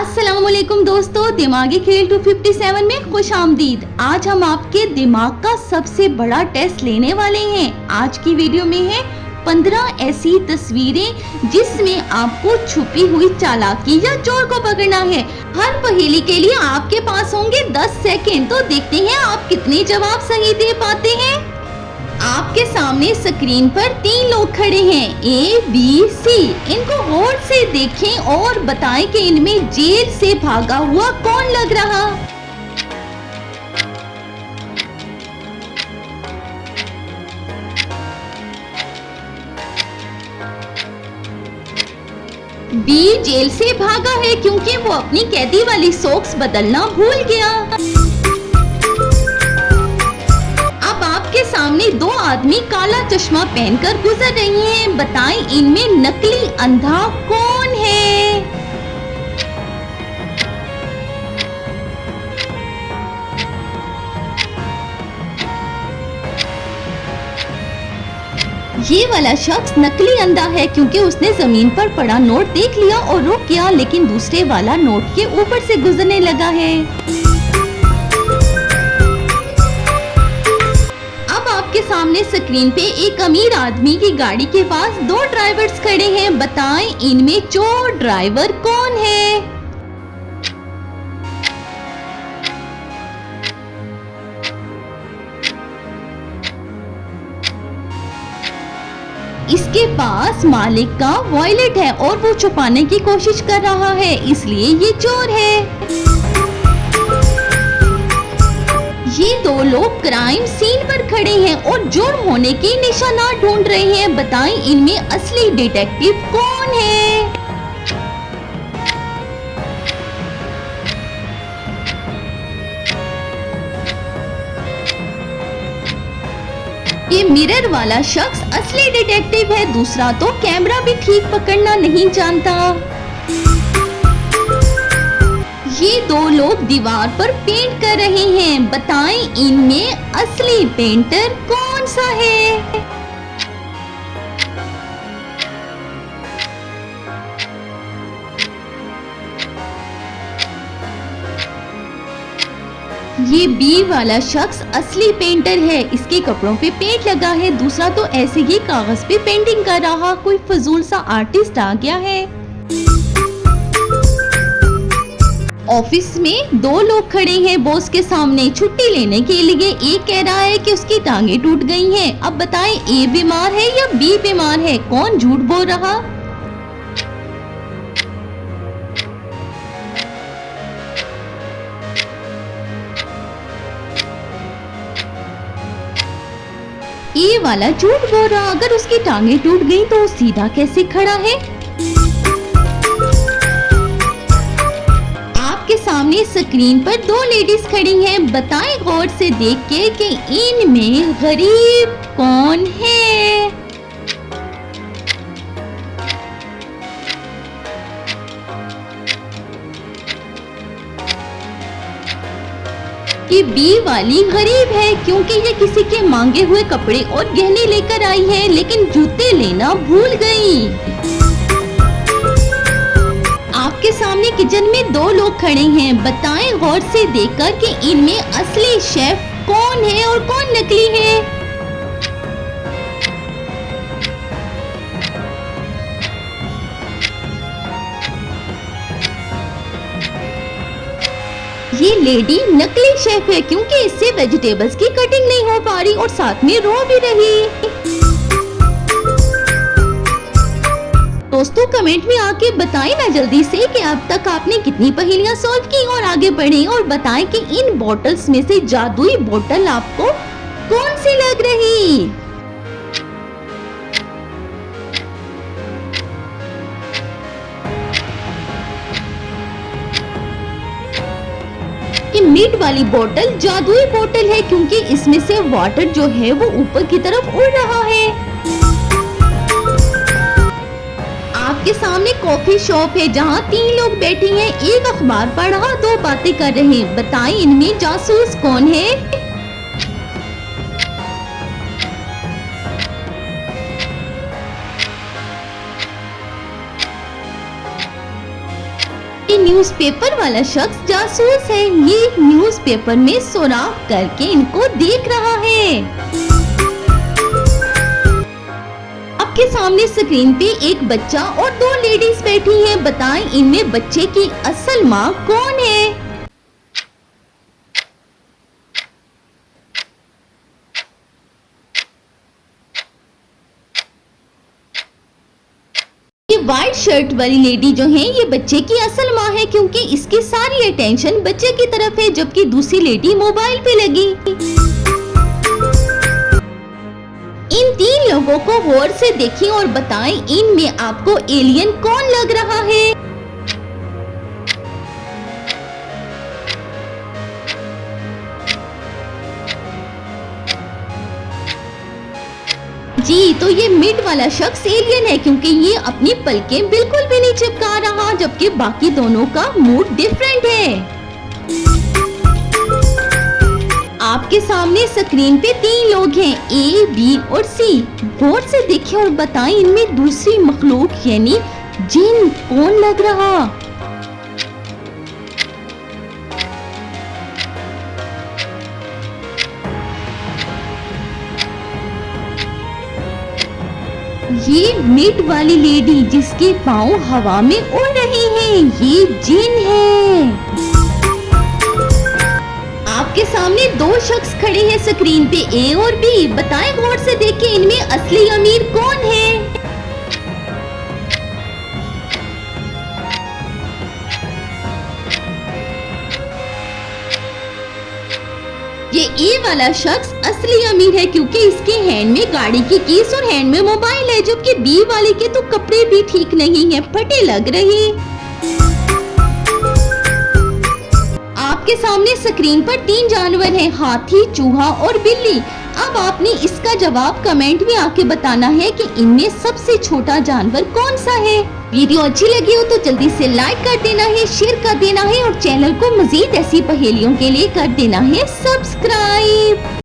अस्सलामुअलैकुम दोस्तों, दिमागी खेल 257 में खुश आमदीद। आज हम आपके दिमाग का सबसे बड़ा टेस्ट लेने वाले हैं। आज की वीडियो में है 15 ऐसी तस्वीरें जिसमें आपको छुपी हुई चालाकी या चोर को पकड़ना है। हर पहेली के लिए आपके पास होंगे 10 सेकेंड। तो देखते हैं आप कितने जवाब सही दे पाते हैं। आपके सामने स्क्रीन पर 3 लोग खड़े हैं, ए बी सी। इनको गौर से देखें और बताएं कि इनमें जेल से भागा हुआ कौन लग रहा। बी जेल से भागा है क्योंकि वो अपनी कैदी वाली सॉक्स बदलना भूल गया। आपके सामने 2 आदमी काला चश्मा पहनकर गुजर रहे हैं। बताएं इनमें नकली अंधा कौन है। ये वाला शख्स नकली अंधा है क्योंकि उसने जमीन पर पड़ा नोट देख लिया और रुक गया, लेकिन दूसरे वाला नोट के ऊपर से गुजरने लगा है। सामने स्क्रीन पे एक अमीर आदमी की गाड़ी के पास 2 ड्राइवर्स खड़े हैं। बताएं इनमें चोर ड्राइवर कौन है। इसके पास मालिक का वॉलेट है और वो छुपाने की कोशिश कर रहा है, इसलिए ये चोर है। ये 2 लोग क्राइम सीन पर खड़े हैं और जुर्म होने के निशानात ढूंढ रहे हैं। बताएं इनमें असली डिटेक्टिव कौन है। ये मिरर वाला शख्स असली डिटेक्टिव है, दूसरा तो कैमरा भी ठीक पकड़ना नहीं जानता। ये 2 लोग दीवार पर पेंट कर रहे हैं। बताएं इनमें असली पेंटर कौन सा है। ये बी वाला शख्स असली पेंटर है, इसके कपड़ों पे पेंट लगा है, दूसरा तो ऐसे ही कागज पे पेंटिंग कर रहा। कोई फजूल सा आर्टिस्ट आ गया है। ऑफिस में 2 लोग खड़े हैं बॉस के सामने छुट्टी लेने के लिए। एक कह रहा है कि उसकी टांगे टूट गई हैं। अब बताएं ए बीमार है या बी बीमार है, कौन झूठ बोल रहा। ए वाला झूठ बोल रहा, अगर उसकी टांगे टूट गई तो वो सीधा कैसे खड़ा है। सामने स्क्रीन पर 2 लेडीज खड़ी हैं। बताएं गौर से देख के कि इनमें गरीब कौन है। ये बी वाली गरीब है क्योंकि ये किसी के मांगे हुए कपड़े और गहने लेकर आई है, लेकिन जूते लेना भूल गई। आपके सामने किचन में 2 लोग खड़े हैं। बताएं गौर से देखकर कि इनमें असली शेफ कौन है और कौन नकली है। ये लेडी नकली शेफ है क्योंकि इससे वेजिटेबल्स की कटिंग नहीं हो पा रही और साथ में रो भी रही। दोस्तों कमेंट में आके बताएं ना जल्दी से कि अब तक आपने कितनी पहेलियां सॉल्व की, और आगे बढ़ें और बताएं कि इन बॉटल्स में से जादुई बोतल आपको कौन सी लग रही। कि मिड वाली बोतल जादुई बोतल है क्योंकि इसमें से वाटर जो है वो ऊपर की तरफ उड़ रहा है। आपके सामने कॉफी शॉप है जहाँ 3 लोग बैठे हैं, एक अखबार पढ़ रहा, 2 बातें कर रहे हैं। बताएं इनमें जासूस कौन है। न्यूज़पेपर वाला शख्स जासूस है। ये न्यूज़पेपर में सुराख करके इनको देख रहा है। आपके सामने स्क्रीन पे एक बच्चा और 2 लेडीज बैठी हैं। बताएं इनमें बच्चे की असल माँ कौन है? ये व्हाइट शर्ट वाली लेडी जो है ये बच्चे की असल माँ है, क्योंकि इसकी सारी अटेंशन बच्चे की तरफ है, जबकि दूसरी लेडी मोबाइल पे लगी। इन 3 लोगों को गौर से देखिए और बताएं इनमें आपको एलियन कौन लग रहा है? जी, तो ये मिड वाला शख्स एलियन है, क्योंकि ये अपनी पलकें बिल्कुल भी नहीं चिपका रहा, जबकि बाकी दोनों का मूड डिफरेंट है। आपके सामने स्क्रीन पे 3 लोग हैं, ए, बी और सी। गौर से देखिए और बताएं इनमें दूसरी मखलूक यानी जिन कौन लग रहा? ये मिड वाली लेडी जिसके पाँव हवा में उड़ रहे हैं, ये जिन है। आपके सामने 2 शख्स खड़े हैं स्क्रीन पे, ए और बी। बताएं गौर से देखिए इनमें असली अमीर कौन है? ये ए वाला शख्स असली अमीर है, क्योंकि इसके हैंड में गाड़ी की कीज और हैंड में मोबाइल है, जबकि बी वाले के तो कपड़े भी ठीक नहीं है, फटे लग रहे। आपके सामने स्क्रीन पर 3 जानवर हैं, हाथी, चूहा और बिल्ली। अब आपने इसका जवाब कमेंट में आके बताना है कि इनमें सबसे छोटा जानवर कौन सा है। वीडियो अच्छी लगी हो तो जल्दी से लाइक कर देना है, शेयर कर देना है और चैनल को मजीद ऐसी पहेलियों के लिए कर देना है सब्सक्राइब।